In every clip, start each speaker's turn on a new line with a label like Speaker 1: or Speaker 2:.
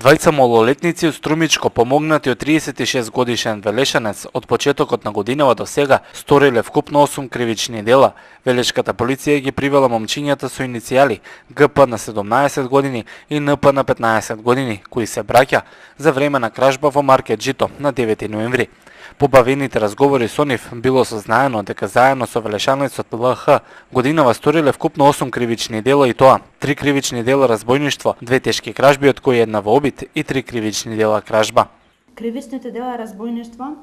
Speaker 1: Двајца малолетници од Струмичко, помогнати од 36 годишен велешанец, од почетокот на годинава до сега сториле вкупно 8 кривични дела. Велешката полиција ги привела момчињата со иницијали ГП на 17 години и НП на 15 години, кои се браќа за време на кражба во маркет Жито на 9 ноември. По бавените разговори со нив било сознаено дека заедно со велешанецот ЛХ годинава сториле вкупно 8 кривични дела, и тоа 3 кривични дела разбојништво, 2 тешки кражби од кои една во обид и 3 кривични дела кражба.
Speaker 2: Кривичните дела разбојништво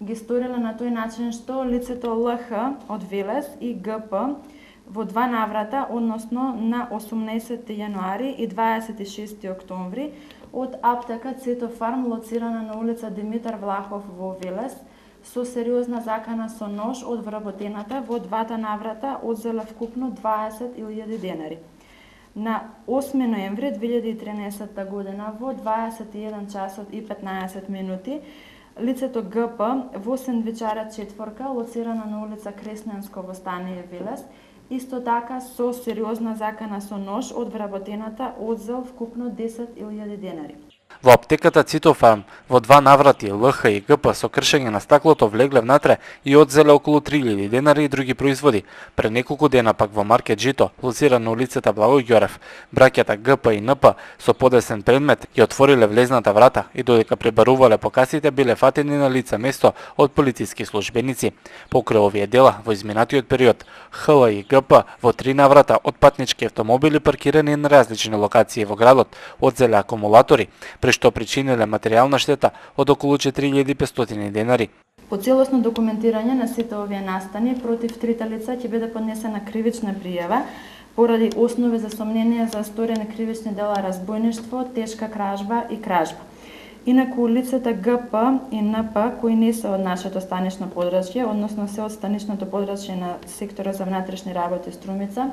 Speaker 2: ги сториле на тој начин што лицето ЛХ од Велес и ГП во два наврата, односно на 18 јануари и 26 октомври, од аптека Цитофарм, лоцирана на улица Димитар Влахов во Велес, со сериозна закана со нож од вработената во двата наврата одзела вкупно 20.000 денари. На 8 ноември 2013 година во 21 часот и 15 минути лицето ГП во сендвичара Четворка, лоцирана на улица Кресненско во Станије Велес, исто така со сериозна закана со нож од вработената одзел вкупно 10.000 денари.
Speaker 1: Во аптеката Цитофарм во два наврати ЛХ и ГП со кршење на стаклото влегле внатре и одзеле околу 3.000 денари и други производи. Пред неколку дена пак во маркет Жито, лоциран на улицата Благој Ѓорев, браќата ГП и НП со подесен предмет ја отвориле влезната врата и додека пребарувале по касите биле фатени на лице место од полициски службеници. Покрај овие дела во изминатиот период ХЛ и ГП во три наврата од патнички автомобили паркирани на различни локации во градот одзеле акумулатори, при што причиниле материјална штета од околу 4.500 денари.
Speaker 2: По целосно документирање на сите овие настани против трите лица ќе биде поднесена кривична пријава поради основи за сомнение за сторени кривични дела разбојништво, тешка кражба и кражба. Инаку лицата ГП и НП, кои не се од нашето станично подрачје, односно се од станичното подрачје на секторот за внатрешни работи Струмица,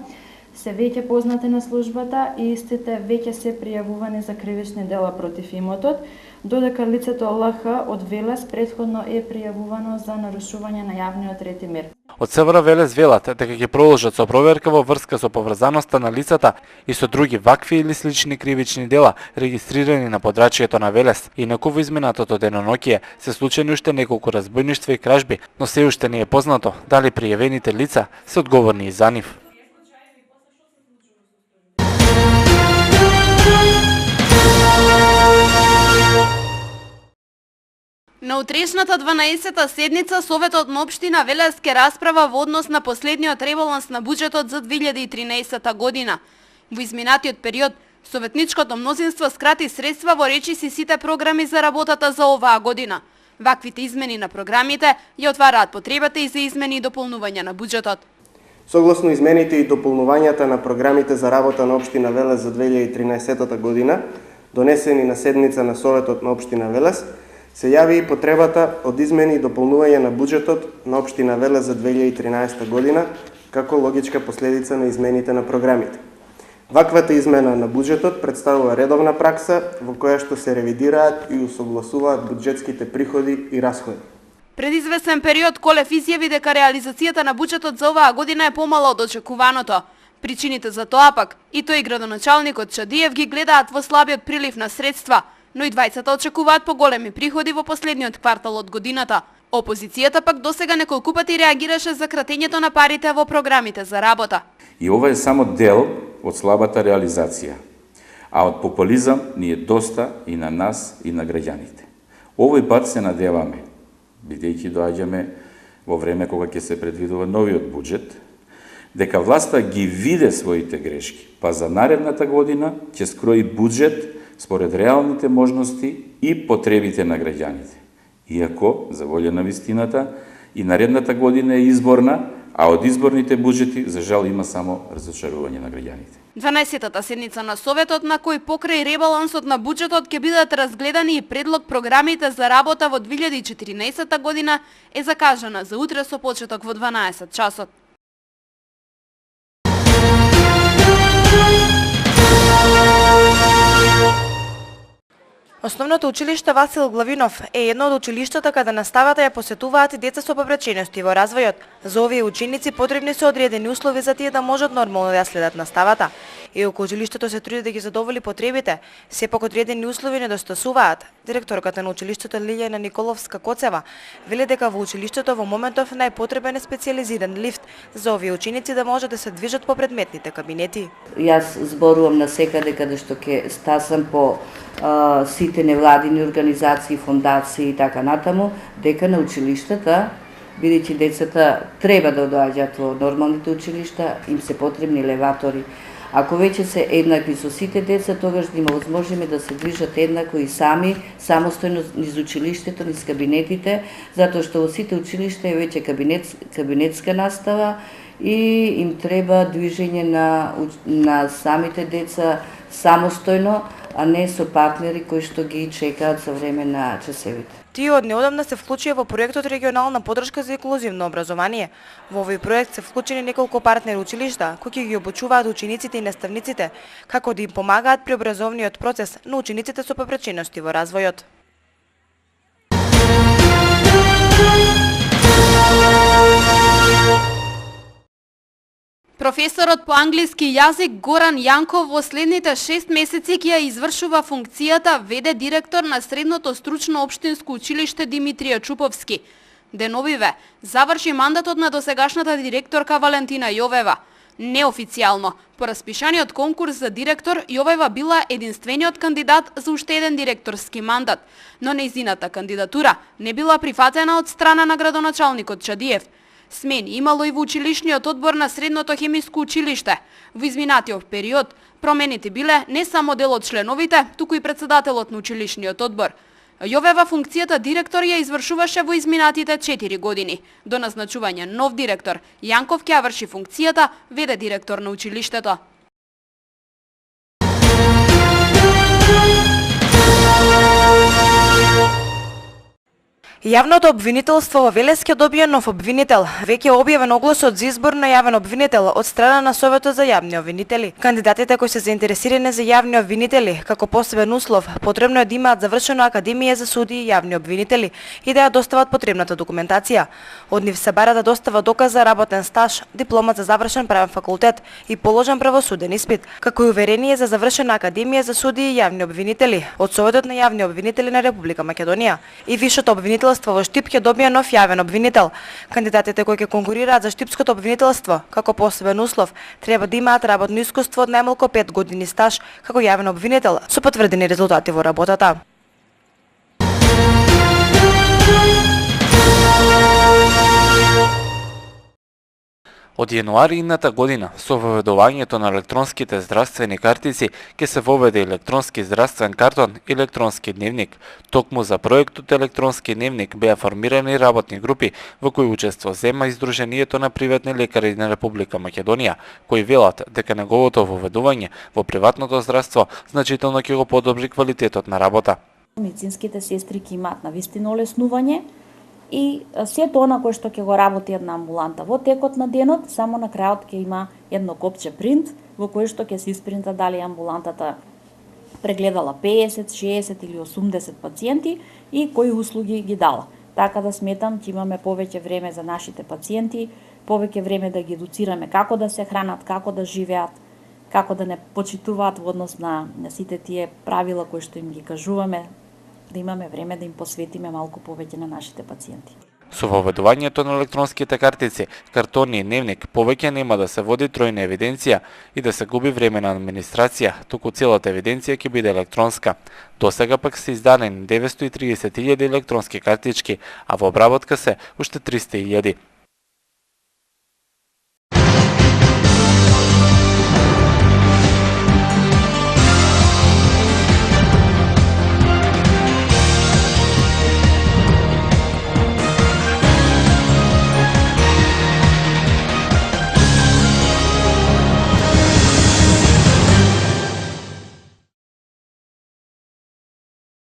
Speaker 2: се веќе познати на службата и истите веќе се пријавувани за кривични дела против имотот, додека лицето ЛХ од Велес претходно е пријавувано за нарушување на јавниот ред и мир.
Speaker 1: Од СВР Велес велат дека ќе продолжат со проверка во врска со поврзаноста на лицата и со други вакви или слични кривични дела регистрирани на подрачјето на Велес. Инаку во изминатото деноноќие се случени уште неколку разбојништва и кражби, но се уште не е познато дали пријавените лица се одговорни и за нив.
Speaker 3: На утрешната 12-та седница Советот на општина Велес ке расправа во однос на последниот ребаланс на буџетот за 2013 година. Во изминатиот период, советничкото мнозинство скрати средства во речиси сите програми за работата за оваа година. Ваквите измени на програмите ја отвараат потребата и за измени и дополнување на буџетот.
Speaker 4: Согласно измените и дополнувањата на програмите за работа на општина Велес за 2013 година, донесени на седница на Советот на општина Велес, се јави и потребата од измени и дополнување на буџетот на општина Велес за 2013 година, како логичка последица на измените на програмите. Ваквата измена на буџетот представува редовна пракса во која што се ревидираат и усогласуваат буџетските приходи и расходи.
Speaker 3: Пред известен период Колев изјави дека реализацијата на буџетот за оваа година е помала од очекуваното. Причините за тоа пак и тој градоначалникот Чадиев ги гледаат во слабиот прилив на средства, но и двајцата очекуваат поголеми приходи во последниот квартал од годината. Опозицијата пак досега неколку пати реагираше за кратењето на парите во програмите за работа.
Speaker 5: И ова е само дел од слабата реализација, а од популизам ни е доста и на нас и на граѓаните. Овој пат се надеваме, бидејќи доаѓаме во време кога ќе се предвидува новиот буџет, дека власта ги виде своите грешки, па за наредната година ќе скрои буџет според реалните можности и потребите на граѓаните. Иако, за волја на вистината, и наредната година е изборна, а од изборните буџети, за жал, има само разочарување на граѓаните.
Speaker 3: 12-та седница на Советот, на кој покрај ребалансот на буџетот ќе бидат разгледани и предлог програмите за работа во 2014 година, е закажана за утре со почеток во 12 часот.
Speaker 6: Основното училиште Васил Главинов е едно од училиштата каде наставата ја посетуваат и деца со повречености во развојот. За овие ученици потребни се одредени услови за тие да можат нормално да ја следат наставата. Иако училиштето се труди да ги задоволи потребите, сепак одредени услови недостасуваат. Директорката на училиштето Лилјана Николовска-Коцева вели дека во училиштето во моментов најпотребен е специјализиран лифт за овие ученици да може да се движат по предметните кабинети.
Speaker 7: Јас зборувам на секаде каде што ќе стасам по сите невладини организации, фондации и така натаму, дека на училиштата, бидејќи децата треба да доаѓаат во нормалните училишта, им се потребни елеватори. Ако веќе се еднакви со сите деца, тогаш да има возможност да се движат еднакво и сами, самостојно низ училиштето, низ кабинетите, затоа што во сите училишта е веќе кабинетска настава и им треба движење на самите деца самостојно, а не со партнери кои што ги чекаат за време на часовите.
Speaker 6: Тие од неодамна се вклучија во проектот Регионална подршка за инклузивно образование. Во овој проект се вклучени неколку партнери училишта кои ќе ги обучуваат учениците и наставниците како да им помагаат при образовниот процес на учениците со попречености во развојот.
Speaker 3: Професорот по англиски јазик Горан Јанков во следните 6 месеци ќе ја извршува функцијата ВД директор на Средното стручно општинско училиште Димитрија Чуповски. Деновиве заврши мандатот на досегашната директорка Валентина Јовева. Неофицијално, по распишаниот конкурс за директор, Јовева била единствениот кандидат за уште еден директорски мандат, но нејзината кандидатура не била прифатена од страна на градоначалникот Чадиев. Смени имало и во училишниот одбор на Средното хемиско училиште. Во изминатиот период промените биле не само дел од членовите, туку и председателот на училишниот одбор. Јовева функцијата директор ја извршуваше во изминатите 4 години. До назначување нов директор, Јанков ќе врши функцијата ВД директор на училиштето.
Speaker 6: Јавното обвинителство во Велес ќе добие нов обвинител. Веќе е објавен огласот за избор на јавен обвинител од страна на Советот за јавни обвинители. Кандидатите кои се заинтересирани за јавни обвинители, како посебен услов, потребно е да имаат завршена академија за суди и јавни обвинители и да ја достават потребната документација. Од нив се бара да достава доказ за работен стаж, диплома за завршен правен факултет и положен правосуден испит, како и уверение за завршена академија за суди и јавни обвинители од Советот на јавни обвинители на Република Македонија. И вишето обвинителство во Штип ќе добие нов јавен обвинител. Кандидатите кои ќе конкурираат за штипското обвинителство, како посебен услов, треба да имаат работно искуство од најмалку 5 години стаж како јавен обвинител со потврдени резултати во работата.
Speaker 1: Од јануари идната година, со воведувањето на електронските здравствени картици, ќе се воведе електронски здравствен картон и електронски дневник. Токму за проектот електронски дневник беа формирани работни групи во кои учество зема Издруженијето на приватни лекари на Република Македонија, кои велат дека неговото воведување во приватното здравство значително ќе го подобри квалитетот на работа.
Speaker 8: Медицинските сестри ќе имаат навистина олеснување и сето она кое што ќе го работи една амбуланта во текот на денот, само на крајот ќе има едно копче принт во кое што ќе се испринта дали амбулантата прегледала 50, 60 или 80 пациенти и кои услуги ги дала. Така да сметам ќе имаме повеќе време за нашите пациенти, повеќе време да ги едуцираме како да се хранат, како да живеат, како да не почитуваат во однос на сите тие правила кои што им ги кажуваме, да имаме време да им посветиме малку повеќе на нашите пациенти.
Speaker 1: Со воведувањето на електронските картици, картони и дневник, повеќе нема да се води тројна евиденција и да се губи време на администрација, туку целата евиденција ќе биде електронска. Досега пак се издадени 930.000 електронски картички, а во обработка се уште 300.000.